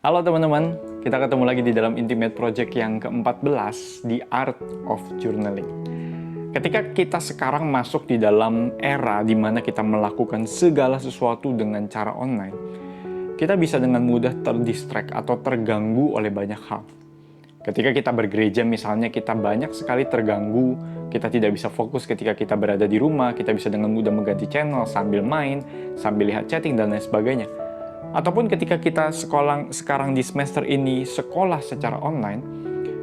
Halo teman-teman, kita ketemu lagi di dalam Intimate Project yang ke-14, The Art of Journaling. Ketika kita sekarang masuk di dalam era di mana kita melakukan segala sesuatu dengan cara online, kita bisa dengan mudah terdistract atau terganggu oleh banyak hal. Ketika kita bergereja misalnya, kita banyak sekali terganggu, kita tidak bisa fokus ketika kita berada di rumah, kita bisa dengan mudah mengganti channel sambil main, sambil lihat chatting, dan lain sebagainya. Ataupun ketika kita sekarang di semester ini sekolah secara online,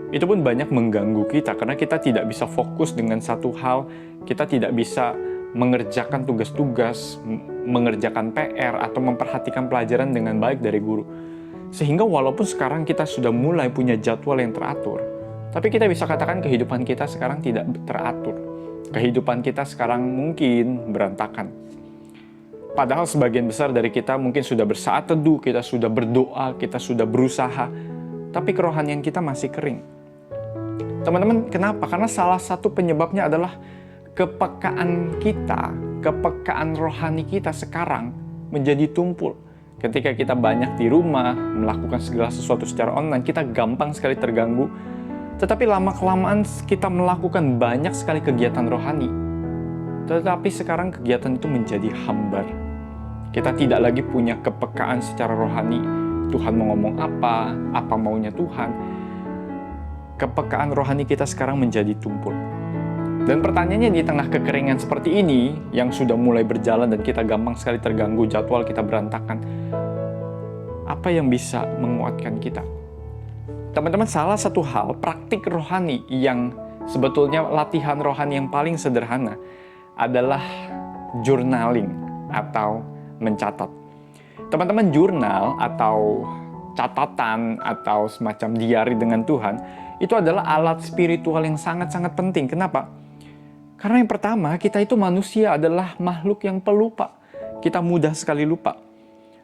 itu pun banyak mengganggu kita karena kita tidak bisa fokus dengan satu hal, kita tidak bisa mengerjakan tugas-tugas, mengerjakan PR, atau memperhatikan pelajaran dengan baik dari guru. Sehingga walaupun sekarang kita sudah mulai punya jadwal yang teratur, tapi kita bisa katakan kehidupan kita sekarang tidak teratur. Kehidupan kita sekarang mungkin berantakan. Padahal sebagian besar dari kita mungkin sudah bersaat teduh, kita sudah berdoa, kita sudah berusaha, tapi kerohanian kita masih kering. Teman-teman, kenapa? Karena salah satu penyebabnya adalah kepekaan kita, kepekaan rohani kita sekarang menjadi tumpul. Ketika kita banyak di rumah, melakukan segala sesuatu secara online, kita gampang sekali terganggu. Tetapi lama-kelamaan kita melakukan banyak sekali kegiatan rohani. Tetapi sekarang kegiatan itu menjadi hambar. Kita tidak lagi punya kepekaan secara rohani. Tuhan mau ngomong apa maunya Tuhan. Kepekaan rohani kita sekarang menjadi tumpul. Dan pertanyaannya di tengah kekeringan seperti ini, yang sudah mulai berjalan dan kita gampang sekali terganggu, jadwal kita berantakan, apa yang bisa menguatkan kita? Teman-teman, salah satu hal, praktik rohani yang sebetulnya latihan rohani yang paling sederhana adalah journaling atau mencatat. Teman-teman, jurnal atau catatan atau semacam diari dengan Tuhan itu adalah alat spiritual yang sangat-sangat penting. Kenapa? Karena yang pertama, kita itu manusia adalah makhluk yang pelupa. Kita mudah sekali lupa.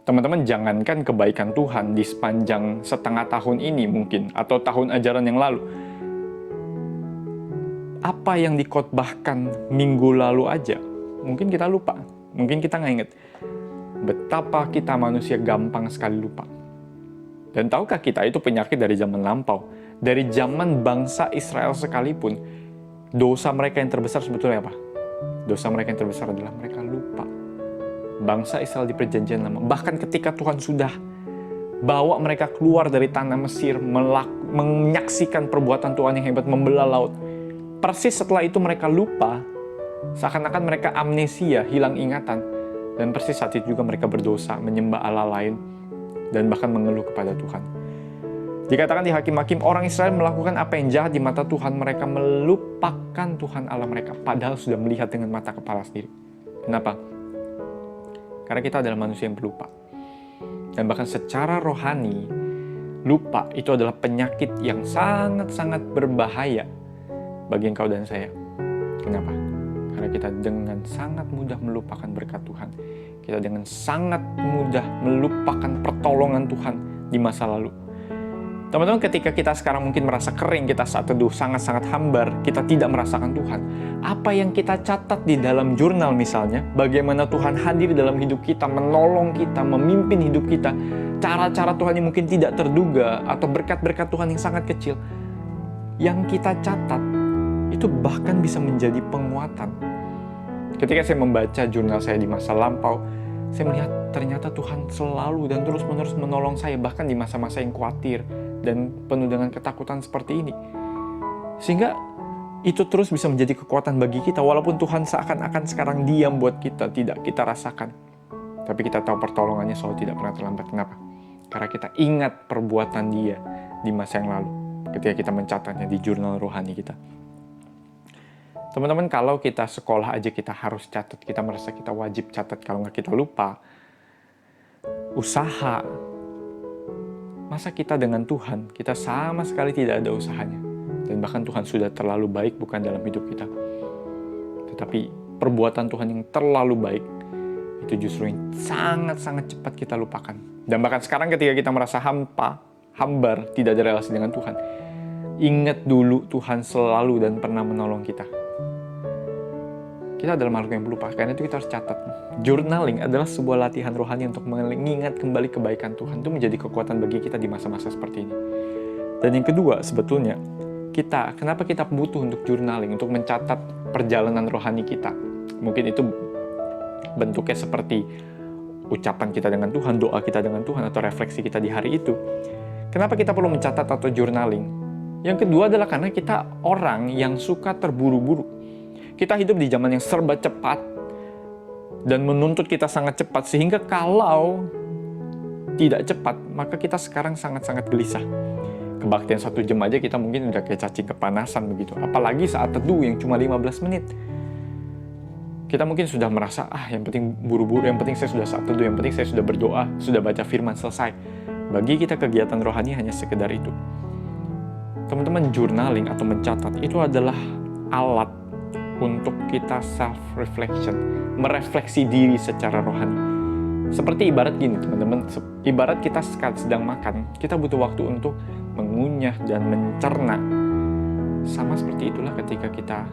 Teman-teman, jangankan kebaikan Tuhan di sepanjang setengah tahun ini mungkin, atau tahun ajaran yang lalu. Apa yang dikhotbahkan minggu lalu aja, mungkin kita lupa. Mungkin kita nggak ingat. Betapa kita manusia gampang sekali lupa. Dan tahukah kita itu penyakit dari zaman lampau. Dari zaman bangsa Israel sekalipun, dosa mereka yang terbesar sebetulnya apa? Dosa mereka yang terbesar adalah mereka lupa. Bangsa Israel di perjanjian lama, bahkan ketika Tuhan sudah bawa mereka keluar dari tanah Mesir, menyaksikan perbuatan Tuhan yang hebat, membelah laut, persis setelah itu mereka lupa, seakan-akan mereka amnesia, hilang ingatan, dan persis saat itu juga mereka berdosa, menyembah Allah lain, dan bahkan mengeluh kepada Tuhan. Dikatakan di Hakim-Hakim, orang Israel melakukan apa yang jahat di mata Tuhan, mereka melupakan Tuhan Allah mereka, padahal sudah melihat dengan mata kepala sendiri. Kenapa? Karena kita adalah manusia yang pelupa. Dan bahkan secara rohani, lupa itu adalah penyakit yang sangat-sangat berbahaya bagi engkau dan saya. Kenapa? Karena kita dengan sangat mudah melupakan berkat Tuhan. Kita dengan sangat mudah melupakan pertolongan Tuhan di masa lalu. Teman-teman, ketika kita sekarang mungkin merasa kering, kita saat teduh sangat-sangat hambar, kita tidak merasakan Tuhan. Apa yang kita catat di dalam jurnal misalnya, bagaimana Tuhan hadir dalam hidup kita, menolong kita, memimpin hidup kita, cara-cara Tuhan yang mungkin tidak terduga, atau berkat-berkat Tuhan yang sangat kecil, yang kita catat, itu bahkan bisa menjadi penguatan. Ketika saya membaca jurnal saya di masa lampau, saya melihat ternyata Tuhan selalu dan terus-menerus menolong saya, bahkan di masa-masa yang khawatir dan penuh dengan ketakutan seperti ini. Sehingga itu terus bisa menjadi kekuatan bagi kita, walaupun Tuhan seakan-akan sekarang diam buat kita, tidak kita rasakan. Tapi kita tahu pertolongannya selalu tidak pernah terlambat. Kenapa? Karena kita ingat perbuatan Dia di masa yang lalu, ketika kita mencatatnya di jurnal rohani kita. Teman-teman, kalau kita sekolah aja kita harus catat, kita merasa kita wajib catat, kalau nggak kita lupa. Usaha, masa kita dengan Tuhan, kita sama sekali tidak ada usahanya. Dan bahkan Tuhan sudah terlalu baik bukan dalam hidup kita. Tetapi perbuatan Tuhan yang terlalu baik, itu justru yang sangat-sangat cepat kita lupakan. Dan bahkan sekarang ketika kita merasa hambar, tidak ada relasi dengan Tuhan, ingat dulu Tuhan selalu dan pernah menolong kita. Kita adalah makhluk yang pelupa, karena itu kita harus catat. Journaling adalah sebuah latihan rohani untuk mengingat kembali kebaikan Tuhan. Itu menjadi kekuatan bagi kita di masa-masa seperti ini. Dan yang kedua, sebetulnya, kenapa kita butuh untuk journaling, untuk mencatat perjalanan rohani kita. Mungkin itu bentuknya seperti ucapan kita dengan Tuhan, doa kita dengan Tuhan, atau refleksi kita di hari itu. Kenapa kita perlu mencatat atau journaling? Yang kedua adalah karena kita orang yang suka terburu-buru. Kita hidup di zaman yang serba cepat dan menuntut kita sangat cepat, sehingga kalau tidak cepat, maka kita sekarang sangat-sangat gelisah. Kebaktian 1 jam aja kita mungkin udah kayak cacing kepanasan begitu. Apalagi saat teduh yang cuma 15 menit. Kita mungkin sudah merasa, yang penting buru-buru, yang penting saya sudah saat teduh, yang penting saya sudah berdoa, sudah baca firman, selesai. Bagi kita kegiatan rohani hanya sekedar itu. Teman-teman, journaling atau mencatat itu adalah alat untuk kita self-reflection, merefleksi diri secara rohani. Seperti ibarat gini teman-teman, ibarat kita sedang makan, kita butuh waktu untuk mengunyah dan mencerna. Sama seperti itulah ketika kita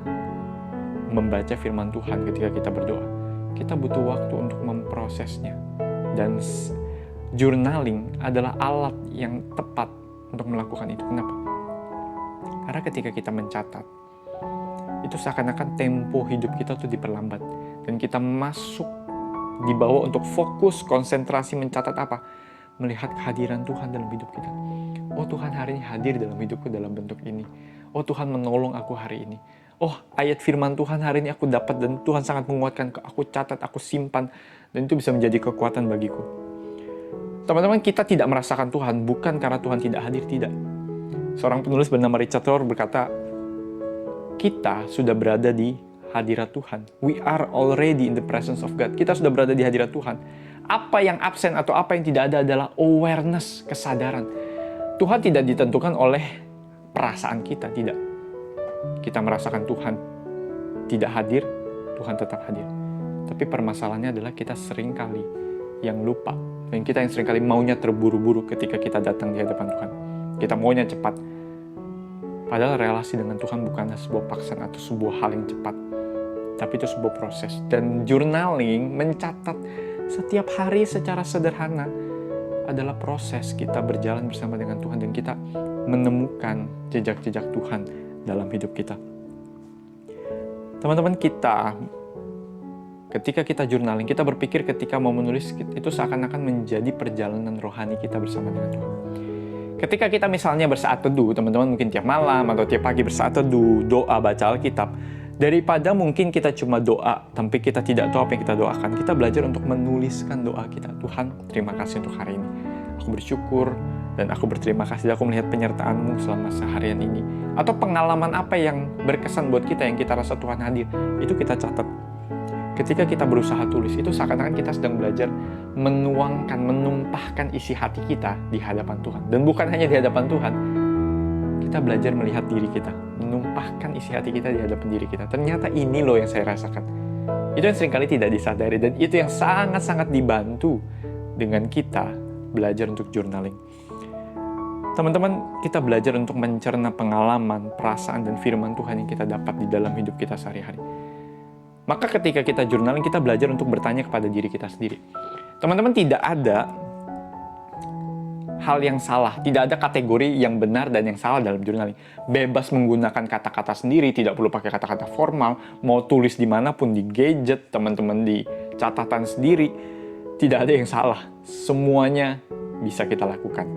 membaca firman Tuhan, ketika kita berdoa. Kita butuh waktu untuk memprosesnya. Dan journaling adalah alat yang tepat untuk melakukan itu. Kenapa? Karena ketika kita mencatat, itu seakan-akan tempo hidup kita tuh diperlambat. Dan kita dibawa untuk fokus, konsentrasi mencatat apa? Melihat kehadiran Tuhan dalam hidup kita. Oh, Tuhan hari ini hadir dalam hidupku dalam bentuk ini. Oh, Tuhan menolong aku hari ini. Oh, ayat firman Tuhan hari ini aku dapat dan Tuhan sangat menguatkan. Aku catat, aku simpan. Dan itu bisa menjadi kekuatan bagiku. Teman-teman, kita tidak merasakan Tuhan bukan karena Tuhan tidak hadir, tidak. Seorang penulis bernama Richard Rohr berkata, kita sudah berada di hadirat Tuhan. We are already in the presence of God. Kita sudah berada di hadirat Tuhan. Apa yang absen atau apa yang tidak ada adalah awareness, kesadaran. Tuhan tidak ditentukan oleh perasaan kita, tidak. Kita merasakan Tuhan tidak hadir, Tuhan tetap hadir. Tapi permasalahannya adalah kita seringkali yang lupa. Dan kita yang seringkali maunya terburu-buru ketika kita datang di hadapan Tuhan. Kita maunya cepat. Padahal relasi dengan Tuhan bukanlah sebuah paksaan atau sebuah hal yang cepat. Tapi itu sebuah proses. Dan journaling, mencatat setiap hari secara sederhana adalah proses kita berjalan bersama dengan Tuhan. Dan kita menemukan jejak-jejak Tuhan dalam hidup kita. Teman-teman, ketika kita journaling, kita berpikir ketika mau menulis, itu seakan-akan menjadi perjalanan rohani kita bersama dengan Tuhan. Ketika kita misalnya bersaat teduh, teman-teman mungkin tiap malam atau tiap pagi bersaat teduh, doa, baca Alkitab, daripada mungkin kita cuma doa, tapi kita tidak tahu apa yang kita doakan, kita belajar untuk menuliskan doa kita. Tuhan, terima kasih untuk hari ini. Aku bersyukur dan aku berterima kasih aku melihat penyertaan-Mu selama seharian ini. Atau pengalaman apa yang berkesan buat kita, yang kita rasa Tuhan hadir, itu kita catat. Ketika kita berusaha tulis, itu seakan-akan kita sedang belajar menuangkan, menumpahkan isi hati kita di hadapan Tuhan. Dan bukan hanya di hadapan Tuhan, kita belajar melihat diri kita, menumpahkan isi hati kita di hadapan diri kita. Ternyata ini loh yang saya rasakan. Itu yang seringkali tidak disadari, dan itu yang sangat-sangat dibantu dengan kita belajar untuk journaling. Teman-teman, kita belajar untuk mencerna pengalaman, perasaan, dan firman Tuhan yang kita dapat di dalam hidup kita sehari-hari. Maka ketika kita journaling, kita belajar untuk bertanya kepada diri kita sendiri. Teman-teman, tidak ada hal yang salah, tidak ada kategori yang benar dan yang salah dalam journaling. Bebas menggunakan kata-kata sendiri, tidak perlu pakai kata-kata formal, mau tulis dimanapun, di gadget, teman-teman di catatan sendiri, tidak ada yang salah. Semuanya bisa kita lakukan.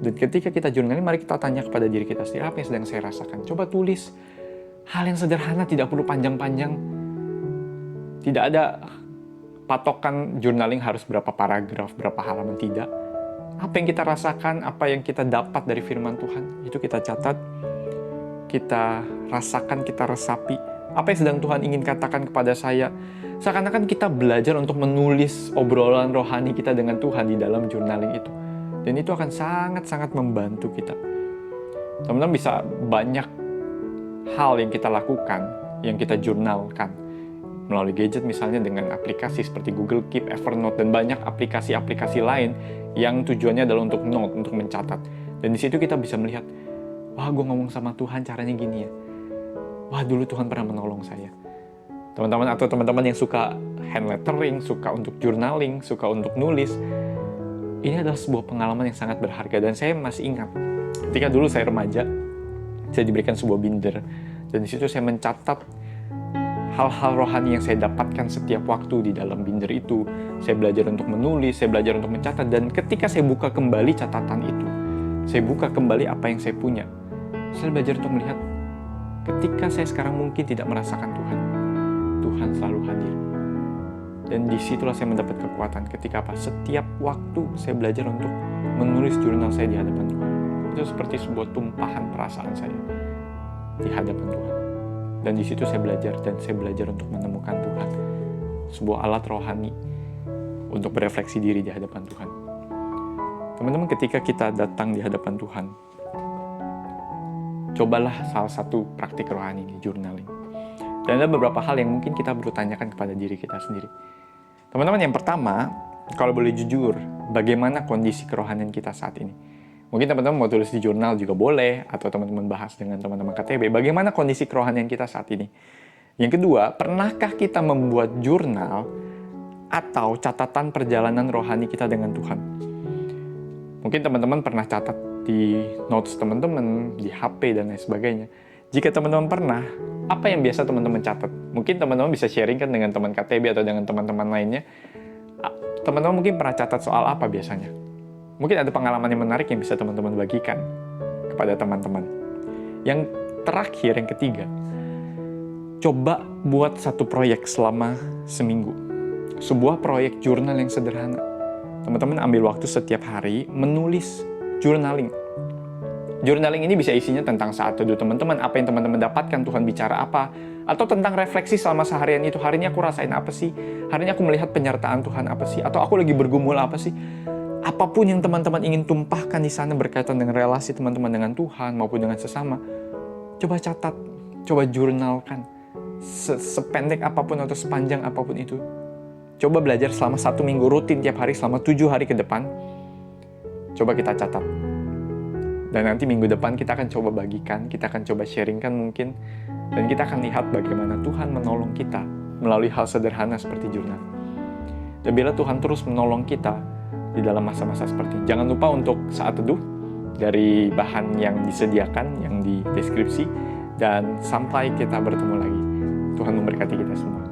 Dan ketika kita journaling, mari kita tanya kepada diri kita sendiri, apa yang sedang saya rasakan? Coba tulis. Hal yang sederhana, tidak perlu panjang-panjang. Tidak ada patokan journaling harus berapa paragraf, berapa halaman, tidak. Apa yang kita rasakan, apa yang kita dapat dari firman Tuhan, itu kita catat, kita rasakan, kita resapi. Apa yang sedang Tuhan ingin katakan kepada saya. Seakan-akan kita belajar untuk menulis obrolan rohani kita dengan Tuhan di dalam journaling itu. Dan itu akan sangat-sangat membantu kita. Teman-teman, bisa banyak hal yang kita lakukan, yang kita jurnalkan melalui gadget, misalnya dengan aplikasi seperti Google Keep, Evernote, dan banyak aplikasi-aplikasi lain yang tujuannya adalah untuk note, untuk mencatat. Dan di situ kita bisa melihat, wah, gue ngomong sama Tuhan caranya gini ya. Wah, dulu Tuhan pernah menolong saya. Teman-teman atau teman-teman yang suka hand lettering, suka untuk journaling, suka untuk nulis, ini adalah sebuah pengalaman yang sangat berharga. Dan saya masih ingat, ketika dulu saya remaja, saya diberikan sebuah binder. Dan di situ saya mencatat hal-hal rohani yang saya dapatkan setiap waktu di dalam binder itu. Saya belajar untuk menulis, saya belajar untuk mencatat. Dan ketika saya buka kembali catatan itu, saya buka kembali apa yang saya punya, saya belajar untuk melihat ketika saya sekarang mungkin tidak merasakan Tuhan, Tuhan selalu hadir. Dan disitulah saya mendapat kekuatan ketika apa? Setiap waktu saya belajar untuk menulis jurnal saya di hadapan Tuhan. Itu seperti sebuah tumpahan perasaan saya di hadapan Tuhan. Dan di situ saya belajar, dan saya belajar untuk menemukan Tuhan. Sebuah alat rohani untuk berefleksi diri di hadapan Tuhan. Teman-teman, ketika kita datang di hadapan Tuhan, cobalah salah satu praktik rohani di journaling. Dan ada beberapa hal yang mungkin kita perlu tanyakan kepada diri kita sendiri. Teman-teman, yang pertama, kalau boleh jujur, bagaimana kondisi kerohanian kita saat ini? Mungkin teman-teman mau tulis di jurnal juga boleh, atau teman-teman bahas dengan teman-teman KTB, bagaimana kondisi kerohanian kita saat ini? Yang kedua, pernahkah kita membuat jurnal atau catatan perjalanan rohani kita dengan Tuhan? Mungkin teman-teman pernah catat di notes teman-teman, di HP, dan lain sebagainya. Jika teman-teman pernah, apa yang biasa teman-teman catat? Mungkin teman-teman bisa sharing kan dengan teman KTB atau dengan teman-teman lainnya. Teman-teman mungkin pernah catat soal apa biasanya? Mungkin ada pengalaman yang menarik yang bisa teman-teman bagikan kepada teman-teman. Yang terakhir, yang ketiga, coba buat satu proyek selama seminggu. Sebuah proyek jurnal yang sederhana. Teman-teman ambil waktu setiap hari menulis journaling. Journaling ini bisa isinya tentang saat teduh teman-teman, apa yang teman-teman dapatkan, Tuhan bicara apa, atau tentang refleksi selama seharian itu. Hari ini aku rasain apa sih? Hari ini aku melihat penyertaan Tuhan apa sih? Atau aku lagi bergumul apa sih? Apapun yang teman-teman ingin tumpahkan di sana berkaitan dengan relasi teman-teman dengan Tuhan maupun dengan sesama, coba catat, coba jurnalkan. Sependek apapun atau sepanjang apapun itu. Coba belajar selama 1 minggu rutin tiap hari selama 7 hari ke depan. Coba kita catat. Dan nanti minggu depan kita akan coba bagikan, kita akan coba sharingkan mungkin. Dan kita akan lihat bagaimana Tuhan menolong kita melalui hal sederhana seperti jurnal. Dan bila Tuhan terus menolong kita di dalam masa-masa seperti ini, jangan lupa untuk saat teduh dari bahan yang disediakan, yang di deskripsi. Dan sampai kita bertemu lagi. Tuhan memberkati kita semua.